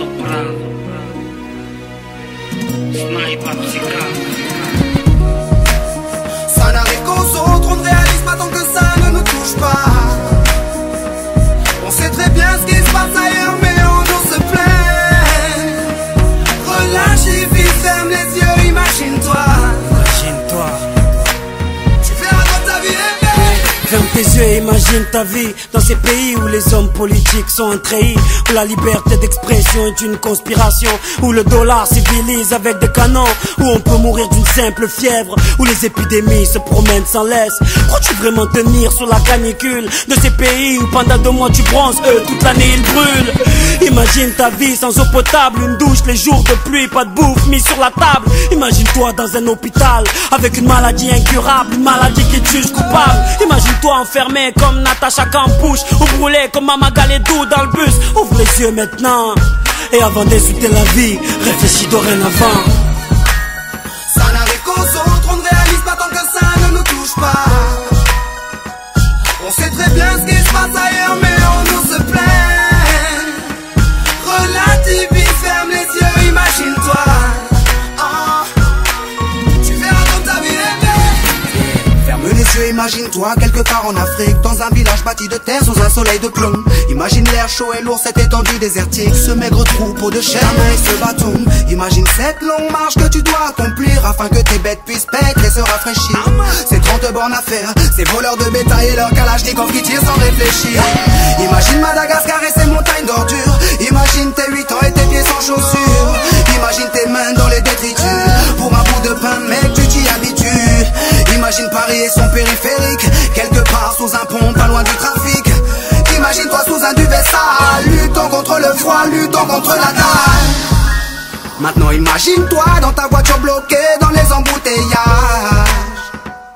soprano. Sniper psychiatre. Ça n'arrive qu'aux autres, on ne réalise pas tant que ça ne nous touche pas. On sait très bien ce qui se passe ailleurs, mais on nous se plaint. Relativise, ferme les yeux, imagine-toi. Imagine-toi. Tu verras dans ta vie est belle. Ferme tes yeux et imagine ta vie dans ces pays où les hommes politiques sont un treillis, où la liberté d'expression est une conspiration, où le dollar civilise avec des canons, où on peut mourir d'une simple fièvre, où les épidémies se promènent sans laisse. Crois-tu vraiment tenir sur la canicule de ces pays où pendant 2 mois tu bronzes, eux toute l'année ils brûlent? Imagine ta vie sans eau potable, une douche les jours de pluie, pas de bouffe mise sur la table. Imagine-toi dans un hôpital avec une maladie incurable, une maladie qui te juge coupable. Imagine-toi enfermé comme Natacha Campouche, ou brûlé comme Mama Galedou dans le bus. Ouvre les yeux maintenant, et avant d'insulter la vie, réfléchis dorénavant. Ça n'arrive qu'aux autres, on ne réalise pas tant que ça ne nous touche pas. On sait très bien ce qui se passe ailleurs, mais on nous se plaint. Relativise, ferme les yeux, imagine-toi. Tu verras comme ta vie est belle. Ferme les yeux, imagine-toi quelque part en Afrique, dans un village bâti de terre sous un soleil de plomb. Imagine l'air chaud et lourd, cette étendue désertique, ce maigre troupeau de chair et ce bâton. Imagine cette longue marche que tu dois accomplir afin que tes bêtes puissent paître et se rafraîchir. Ces 30 bornes à faire, ces voleurs de bétail et leurs kalachnikov qui tirent sans réfléchir. Imagine Madagascar et ses montagnes d'ordures. Imagine tes 8 ans et tes pieds sans chaussures. Imagine tes mains dans les détritus. Pour un bout de pain, mec, tu t'y habitues. Imagine Paris et son périphérique, quelque part sous un pont, pas loin du trafic. Imagine-toi sous un duvet sale, luttons contre le froid, luttons contre la dalle. Maintenant imagine-toi dans ta voiture bloquée dans les embouteillages.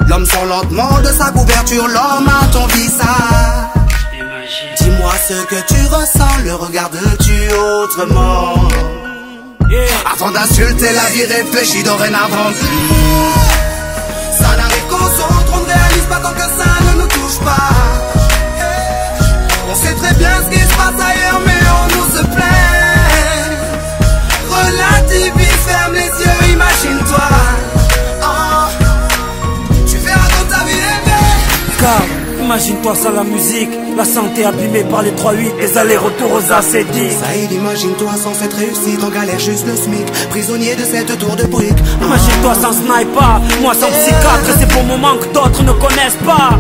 L'homme sort lentement de sa couverture, l'homme à ton visage. Dis-moi ce que tu ressens, le regardes-tu autrement? Avant d'insulter la vie, réfléchis dorénavant. Ça n'arrive qu'aux autres, on ne réalise pas tant que ça ne nous touche pas. On sait très bien ce qui se passe ailleurs, mais on nous se plaint. Relativise, ferme les yeux, imagine-toi. Tu verras comme ta vie est belle. Car imagine-toi sans la musique, la santé abîmée par les 3-8, les allers-retours aux acédiques. Saïd, imagine-toi sans cette réussite, en galère juste le SMIC, prisonnier de cette tour de briques. Imagine-toi sans sniper, moi sans psychiatre, ces beaux moments que d'autres ne connaissent pas.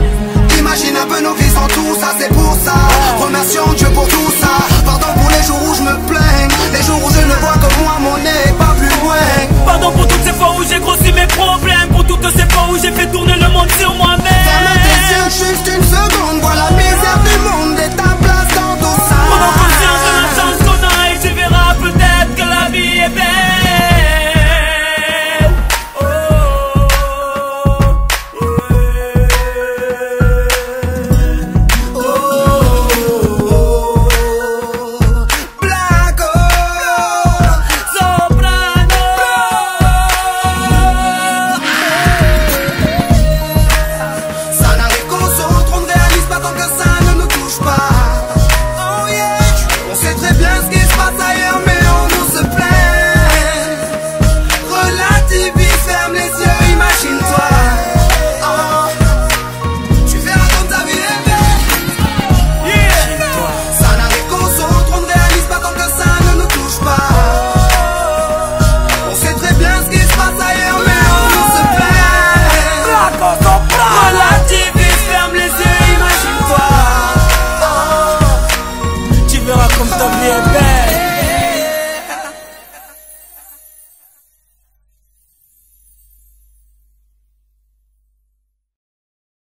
Imagine un peu nos vies sans tout ça, c'est pour ça. Remercions Dieu pour tout ça. Pardon pour les jours où je me plains, les jours où je ne vois que moi, mon nez pas plus loin. Pardon pour toutes ces fois où j'ai grossi mes problèmes, pour toutes ces fois où j'ai fait tourner le monde sur moi-même. Ferme tes yeux juste une seconde, vois la misère du monde et ta place dans tout ça. Prends conscience de la chance qu'on a et tu verras peut-être que la vie est belle. Comme ta vie est belle.